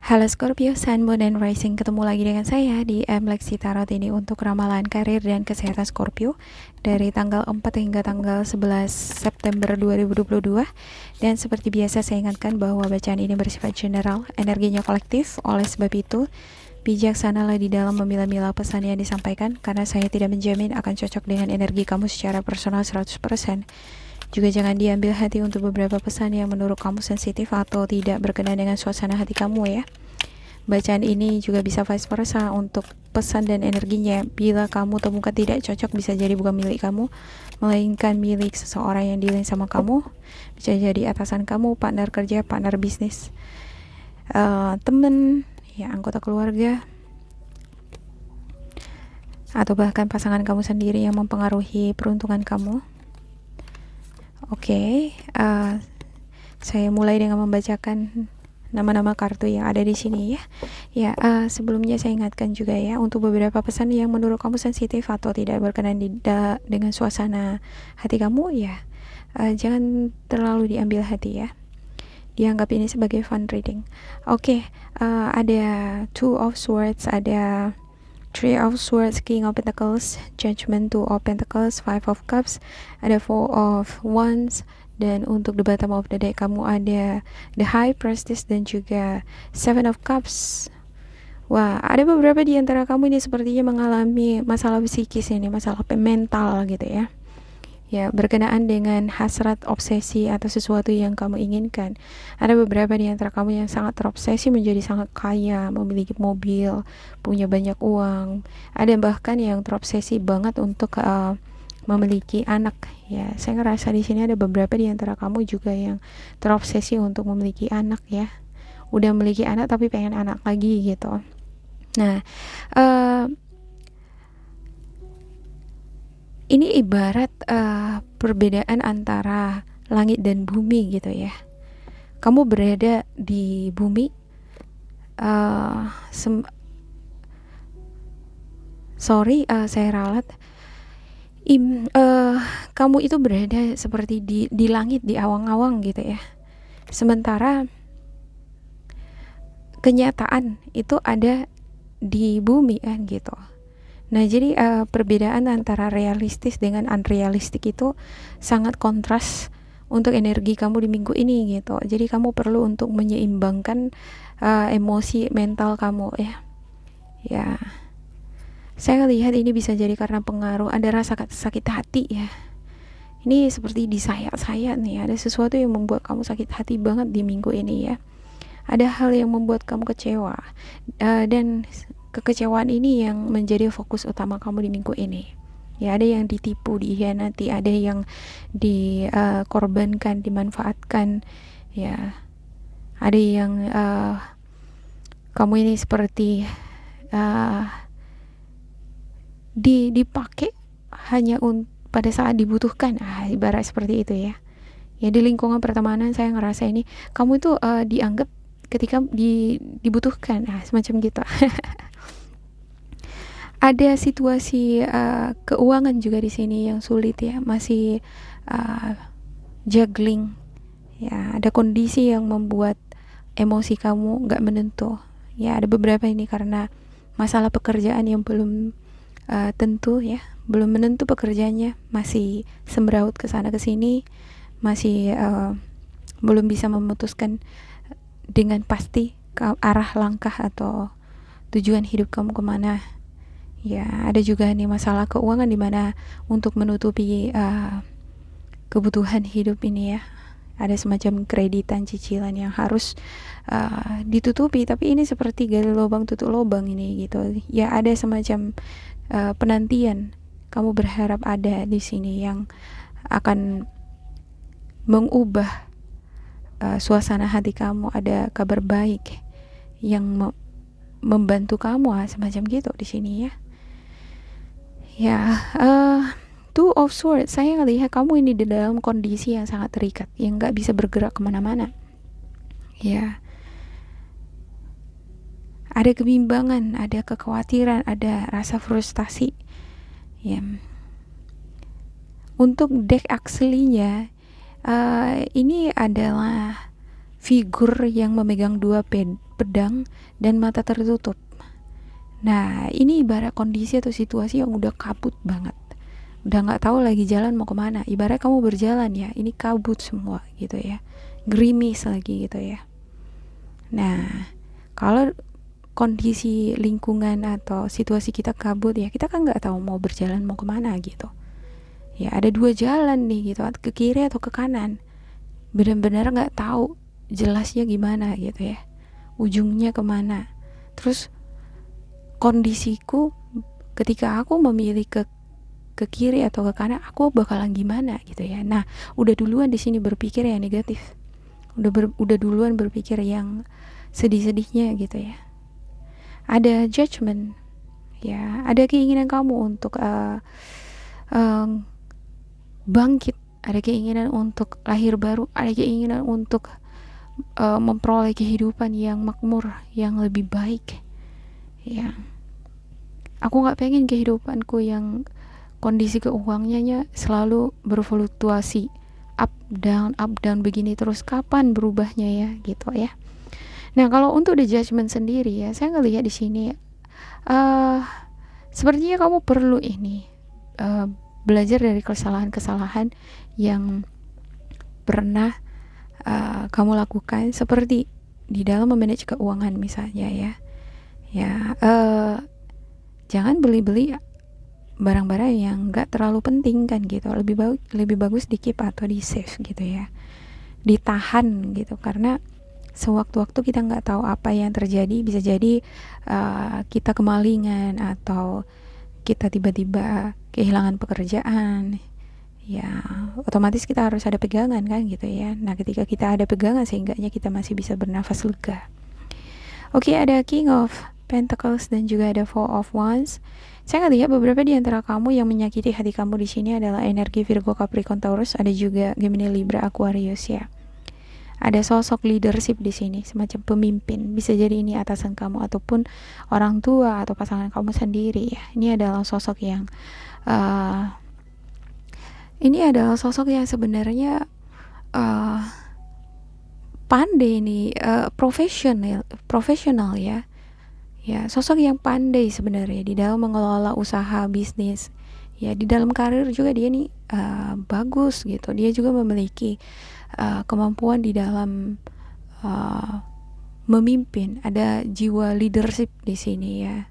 Halo Scorpio, Sun, Moon, and Rising. Ketemu lagi dengan saya di Lexi Tarot ini untuk ramalan karir dan kesehatan Scorpio dari tanggal 4 hingga tanggal 11 September 2022. Dan seperti biasa saya ingatkan bahwa bacaan ini bersifat general, energinya kolektif. Oleh sebab itu, bijaksanalah di dalam memilah-milah pesan yang disampaikan karena saya tidak menjamin akan cocok dengan energi kamu secara personal 100%. Juga jangan diambil hati untuk beberapa pesan yang menurut kamu sensitif atau tidak berkenan dengan suasana hati kamu ya. Bacaan ini juga bisa vice versa untuk pesan dan energinya. Bila kamu temukan tidak cocok, bisa jadi bukan milik kamu, melainkan milik seseorang yang dealing sama kamu. Bisa jadi atasan kamu, partner kerja, partner bisnis, teman, ya anggota keluarga, atau bahkan pasangan kamu sendiri yang mempengaruhi peruntungan kamu. Oke, saya mulai dengan membacakan nama-nama kartu yang ada di sini ya. Ya, sebelumnya saya ingatkan juga ya untuk beberapa pesan yang menurut kamu sensitif atau tidak berkenan dengan suasana hati kamu ya, jangan terlalu diambil hati ya. Dianggap ini sebagai fun reading. Oke, ada Two of Swords, ada Three of Swords, King of Pentacles, Judgment, Two of Pentacles, Five of Cups, ada Four of Wands, dan untuk the bottom of the deck kamu ada the High Priestess dan juga Seven of Cups. Wah, ada beberapa di antara kamu ini sepertinya mengalami masalah psikis ini, masalah mental gitu ya. Ya, berkenaan dengan hasrat, obsesi, atau sesuatu yang kamu inginkan. Ada beberapa di antara kamu yang sangat terobsesi menjadi sangat kaya, memiliki mobil, punya banyak uang. Ada bahkan yang terobsesi banget untuk memiliki anak. Ya, saya ngerasa di sini ada beberapa di antara kamu juga yang terobsesi untuk memiliki anak ya. Udah memiliki anak tapi pengen anak lagi gitu. Nah, ini ibarat perbedaan antara langit dan bumi gitu ya. Kamu berada di bumi, saya ralat. Kamu itu berada seperti di langit, di awang-awang gitu ya. Sementara kenyataan itu ada di bumi kan gitu. Nah, jadi perbedaan antara realistis dengan unrealistik itu sangat kontras untuk energi kamu di minggu ini gitu. Jadi kamu perlu untuk menyeimbangkan emosi mental kamu ya. Ya, saya lihat ini bisa jadi karena pengaruh ada rasa sakit hati ya. Ini seperti di sayat-sayat nih, ada sesuatu yang membuat kamu sakit hati banget di minggu ini ya. Ada hal yang membuat kamu kecewa, dan kekecewaan ini yang menjadi fokus utama kamu di minggu ini. Ya, ada yang ditipu, dihianati, ada yang dikorbankan, dimanfaatkan. Ya, ada yang kamu ini seperti dipakai hanya pada saat dibutuhkan. Ibarat seperti itu ya. Ya, di lingkungan pertemanan saya ngerasa ini kamu itu dianggap ketika dibutuhkan, semacam gitu. Ada situasi keuangan juga di sini yang sulit ya, masih juggling ya, ada kondisi yang membuat emosi kamu nggak menentu ya. Ada beberapa ini karena masalah pekerjaan yang belum tentu ya, belum menentu pekerjaannya, masih sembraut ke sana ke sini, masih belum bisa memutuskan dengan pasti arah langkah atau tujuan hidup kamu kemana. Ya, ada juga nih masalah keuangan di mana untuk menutupi kebutuhan hidup ini ya, ada semacam kreditan, cicilan yang harus ditutupi, tapi ini seperti gali lubang tutup lubang ini gitu ya. Ada semacam penantian, kamu berharap ada di sini yang akan mengubah suasana hati kamu, ada kabar baik yang membantu kamu, semacam gitu di sini ya. Ya, Two of Swords, saya ngelihat kamu ini di dalam kondisi yang sangat terikat, yang nggak bisa bergerak kemana-mana. Ya, ada kebimbangan, ada kekhawatiran, ada rasa frustasi. Ya, untuk deck aslinya ini adalah figur yang memegang dua pedang dan mata tertutup. Nah, ini ibarat kondisi atau situasi yang udah kabut banget, udah nggak tahu lagi jalan mau kemana. Ibarat kamu berjalan ya, ini kabut semua gitu ya, gerimis lagi gitu ya. Nah, kalau kondisi lingkungan atau situasi kita kabut ya, kita kan nggak tahu mau berjalan mau kemana gitu ya. Ada dua jalan nih gitu, ke kiri atau ke kanan, benar-benar nggak tahu jelasnya gimana gitu ya, ujungnya kemana. Terus kondisiku ketika aku memilih ke kiri atau ke kanan, aku bakalan gimana gitu ya. Nah, udah duluan di sini berpikir yang negatif, udah duluan berpikir yang sedih-sedihnya gitu ya. Ada judgment ya, ada keinginan kamu untuk bangkit, ada keinginan untuk lahir baru, ada keinginan untuk memperoleh kehidupan yang makmur, yang lebih baik ya. Aku nggak pengen kehidupanku yang kondisi keuangannya selalu berfluktuasi, up down begini terus. Kapan berubahnya ya gitu ya. Nah, kalau untuk the judgment sendiri ya, saya ngelihat di sini sepertinya kamu perlu ini belajar dari kesalahan-kesalahan yang pernah kamu lakukan, seperti di dalam memanage keuangan misalnya ya. Jangan beli-beli barang-barang yang nggak terlalu penting kan gitu. Lebih bagus di keep atau di save gitu ya, ditahan gitu, karena sewaktu-waktu kita nggak tahu apa yang terjadi. Bisa jadi kita kemalingan atau kita tiba-tiba kehilangan pekerjaan ya, otomatis kita harus ada pegangan kan gitu ya. Nah, ketika kita ada pegangan, seenggaknya kita masih bisa bernafas lega. Oke, ada King of Pentacles dan juga ada Four of Wands. Saya ngelihat beberapa di antara kamu yang menyakiti hati kamu di sini adalah energi Virgo, Capricorn, Taurus, ada juga Gemini, Libra, Aquarius ya. Ada sosok leadership di sini, semacam pemimpin. Bisa jadi ini atasan kamu ataupun orang tua atau pasangan kamu sendiri ya. Ini adalah sosok yang sebenarnya pandai nih, profesional ya. Ya, sosok yang pandai sebenarnya di dalam mengelola usaha bisnis. Ya, di dalam karir juga dia nih bagus gitu. Dia juga memiliki kemampuan di dalam memimpin. Ada jiwa leadership di sini ya.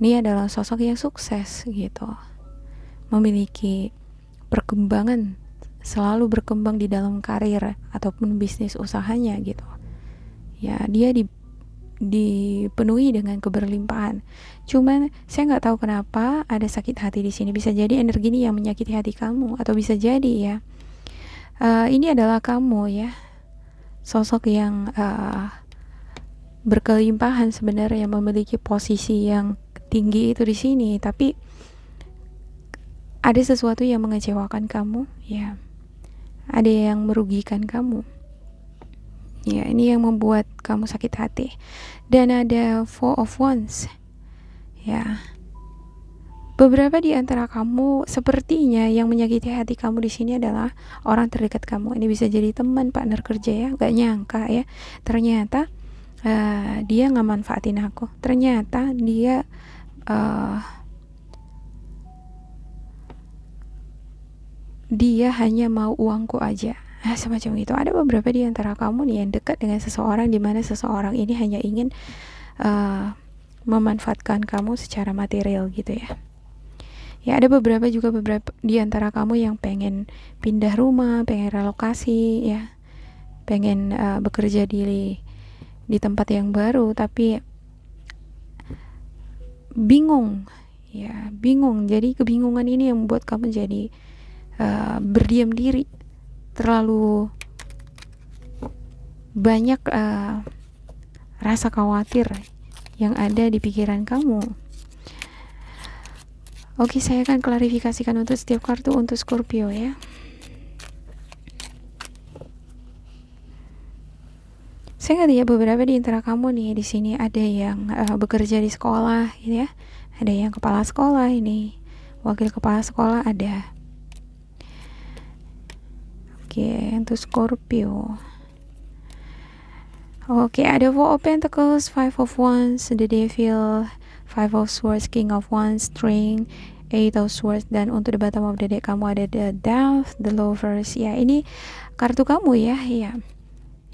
Ini adalah sosok yang sukses gitu. Memiliki perkembangan, selalu berkembang di dalam karir ataupun bisnis usahanya gitu. Ya, dia dipenuhi dengan keberlimpahan. Cuman saya nggak tahu kenapa ada sakit hati di sini. Bisa jadi energi ini yang menyakiti hati kamu, atau bisa jadi ya ini adalah kamu ya, sosok yang berkelimpahan sebenarnya, memiliki posisi yang tinggi itu di sini, tapi ada sesuatu yang mengecewakan kamu ya, ada yang merugikan kamu ya. Ini yang membuat kamu sakit hati. Dan ada Four of Wands ya. Beberapa di antara kamu sepertinya yang menyakiti hati kamu di sini adalah orang terdekat kamu. Ini bisa jadi teman, partner kerja ya. Gak nyangka ya, ternyata dia nggak manfaatin aku. Ternyata dia hanya mau uangku aja. Semacam itu. Ada beberapa di antara kamu nih yang dekat dengan seseorang, di mana seseorang ini hanya ingin memanfaatkan kamu secara material gitu ya. Ya, ada beberapa di antara kamu yang pengen pindah rumah, pengen relokasi ya, pengen bekerja di tempat yang baru, tapi bingung ya, bingung. Jadi kebingungan ini yang membuat kamu jadi berdiam diri, terlalu banyak rasa khawatir yang ada di pikiran kamu. Oke, saya akan klarifikasikan untuk setiap kartu untuk Scorpio ya. Saya ngeliat beberapa di antara kamu nih di sini ada yang bekerja di sekolah gitu ya. Ada yang kepala sekolah, ini wakil kepala sekolah ada. Oke, untuk Scorpio. Oke, ada Four of Pentacles, Five of Wands, the Devil, Five of Swords, King of Wands, String, Eight of Swords, dan untuk the bottom of the deck kamu ada the Death, the Lovers. Ya, ini kartu kamu ya, ya.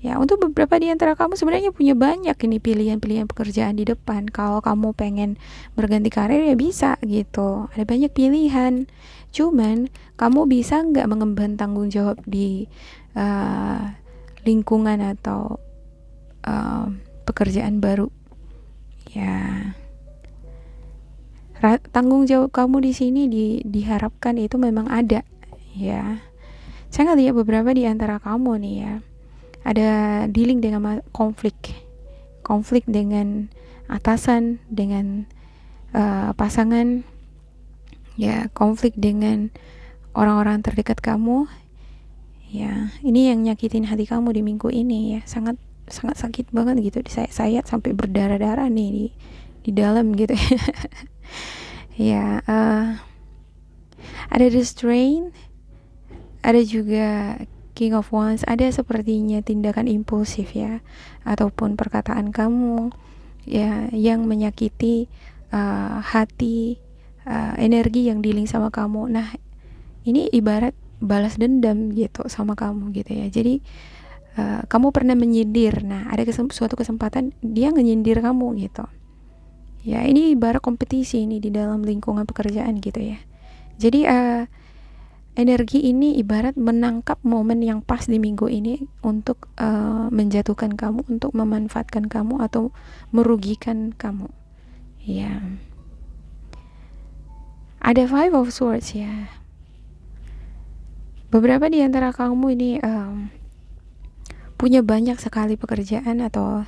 Ya, untuk beberapa di antara kamu sebenarnya punya banyak ini pilihan-pilihan pekerjaan di depan. Kalau kamu pengen berganti karir ya bisa gitu. Ada banyak pilihan. Cuman kamu bisa nggak mengemban tanggung jawab di lingkungan atau pekerjaan baru? Ya, tanggung jawab kamu di sini diharapkan itu memang ada. Ya, saya ngeliat beberapa di antara kamu nih ya. Ada dealing dengan konflik dengan atasan, dengan pasangan, ya, konflik dengan orang-orang terdekat kamu. Ya, ini yang nyakitin hati kamu di minggu ini ya, sangat sangat sakit banget gitu, disayat-sayat sampai berdarah-darah nih di dalam gitu. Ya, ada the strain, ada juga King of Wands, ada sepertinya tindakan impulsif ya, ataupun perkataan kamu ya yang menyakiti hati, energi yang dealing sama kamu. Nah, ini ibarat balas dendam gitu sama kamu gitu ya. Jadi kamu pernah menyindir. Nah, ada suatu kesempatan dia ngenyindir kamu gitu. Ya, ini ibarat kompetisi ini di dalam lingkungan pekerjaan gitu ya. Jadi energi ini ibarat menangkap momen yang pas di minggu ini untuk menjatuhkan kamu, untuk memanfaatkan kamu atau merugikan kamu. Ya. Ada Five of Swords ya. Beberapa di antara kamu ini punya banyak sekali pekerjaan atau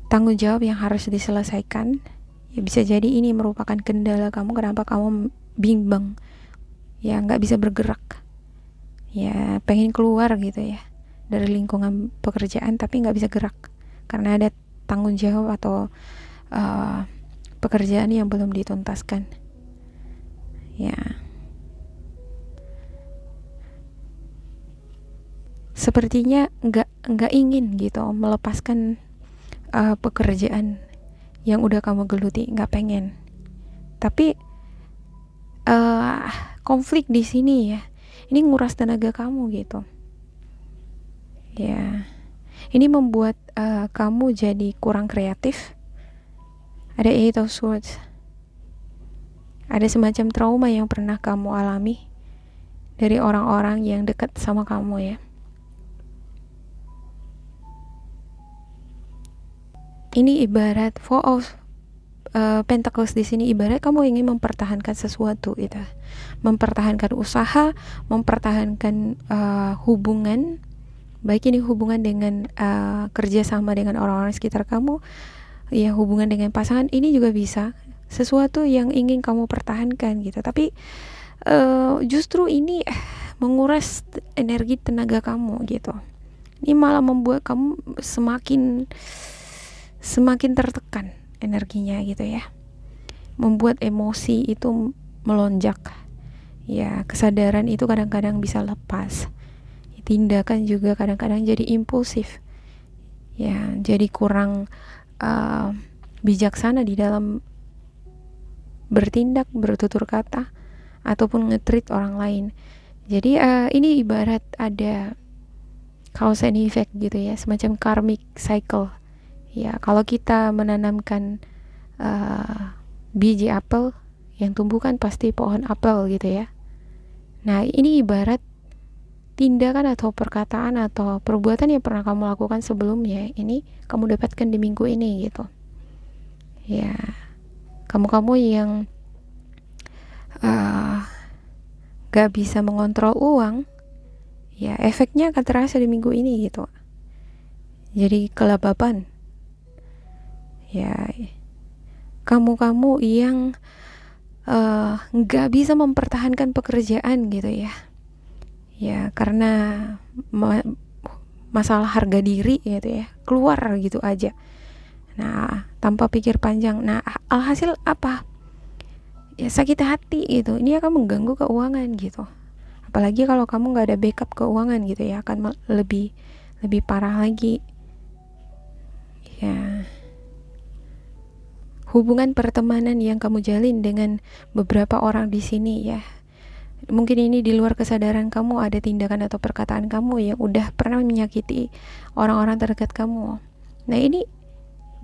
tanggung jawab yang harus diselesaikan. Ya, bisa jadi ini merupakan kendala kamu, kenapa kamu bimbang. Ya, nggak bisa bergerak, ya pengen keluar gitu ya dari lingkungan pekerjaan tapi nggak bisa gerak karena ada tanggung jawab atau pekerjaan yang belum dituntaskan. Ya, sepertinya nggak ingin gitu melepaskan pekerjaan yang udah kamu geluti, nggak pengen. Tapi konflik di sini ya, ini nguras tenaga kamu gitu. Ya, ini membuat kamu jadi kurang kreatif. Ada Eight of Swords. Ada semacam trauma yang pernah kamu alami dari orang-orang yang dekat sama kamu ya. Ini ibarat Four of Pentacles di sini ibarat kamu ingin mempertahankan sesuatu gitu, mempertahankan usaha, mempertahankan hubungan, baik ini hubungan dengan kerjasama dengan orang-orang sekitar kamu, ya hubungan dengan pasangan, ini juga bisa sesuatu yang ingin kamu pertahankan gitu. Tapi justru ini menguras energi tenaga kamu gitu. Ini malah membuat kamu semakin tertekan energinya gitu ya, membuat emosi itu melonjak ya, kesadaran itu kadang-kadang bisa lepas, tindakan juga kadang-kadang jadi impulsif ya, jadi kurang bijaksana di dalam bertindak, bertutur kata ataupun nge-treat orang lain. Jadi ini ibarat ada cause and effect gitu ya, semacam karmic cycle. Ya, kalau kita menanamkan biji apel, yang tumbuh kan pasti pohon apel gitu ya. Nah, ini ibarat tindakan atau perkataan atau perbuatan yang pernah kamu lakukan sebelumnya, ini kamu dapatkan di minggu ini gitu. Ya, kamu yang gak bisa mengontrol uang, ya efeknya akan terasa di minggu ini gitu. Jadi kelabapan. Ya, kamu yang nggak bisa mempertahankan pekerjaan gitu ya, ya karena masalah harga diri gitu ya, keluar gitu aja, nah tanpa pikir panjang. Nah, alhasil apa ya, sakit hati gitu. Ini akan mengganggu keuangan gitu, apalagi kalau kamu nggak ada backup keuangan gitu ya, akan lebih parah lagi Ya, hubungan pertemanan yang kamu jalin dengan beberapa orang di sini ya, mungkin ini di luar kesadaran kamu, ada tindakan atau perkataan kamu yang udah pernah menyakiti orang-orang terdekat kamu. Nah ini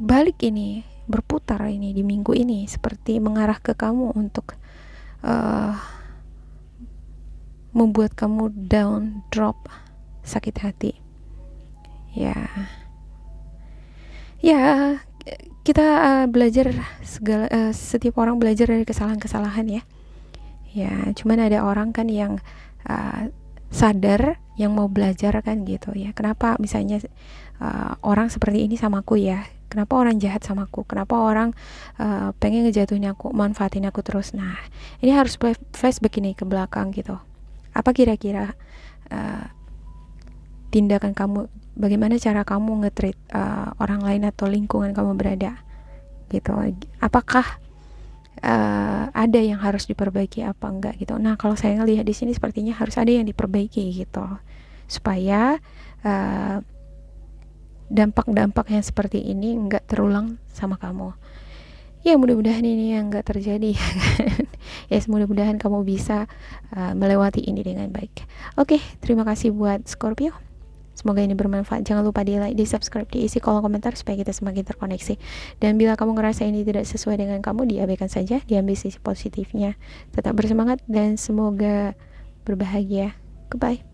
balik, ini berputar ini di minggu ini seperti mengarah ke kamu untuk uh, membuat kamu down, drop, sakit hati. Ya, ya kita belajar setiap orang belajar dari kesalahan-kesalahan ya. Ya, cuman ada orang kan yang sadar, yang mau belajar kan gitu ya. Kenapa misalnya orang seperti ini sama aku ya? Kenapa orang jahat sama aku? Kenapa orang pengen ngejatuhin aku, manfaatin aku terus? Nah, ini harus flashback ini ke belakang gitu. Apa kira-kira tindakan kamu, bagaimana cara kamu nge-treat orang lain atau lingkungan kamu berada gitu? Apakah ada yang harus diperbaiki apa enggak gitu. Nah, kalau saya ngelihat di sini sepertinya harus ada yang diperbaiki gitu, supaya dampak-dampak yang seperti ini enggak terulang sama kamu. Ya, mudah-mudahan ini yang enggak terjadi. Ya, mudah-mudahan kamu bisa melewati ini dengan baik. Oke, terima kasih buat Scorpio. Semoga ini bermanfaat. Jangan lupa di like, di subscribe, diisi kolom komentar supaya kita semakin terkoneksi. Dan bila kamu ngerasa ini tidak sesuai dengan kamu, diabaikan saja, diambil sisi positifnya. Tetap bersemangat dan semoga berbahagia. Goodbye.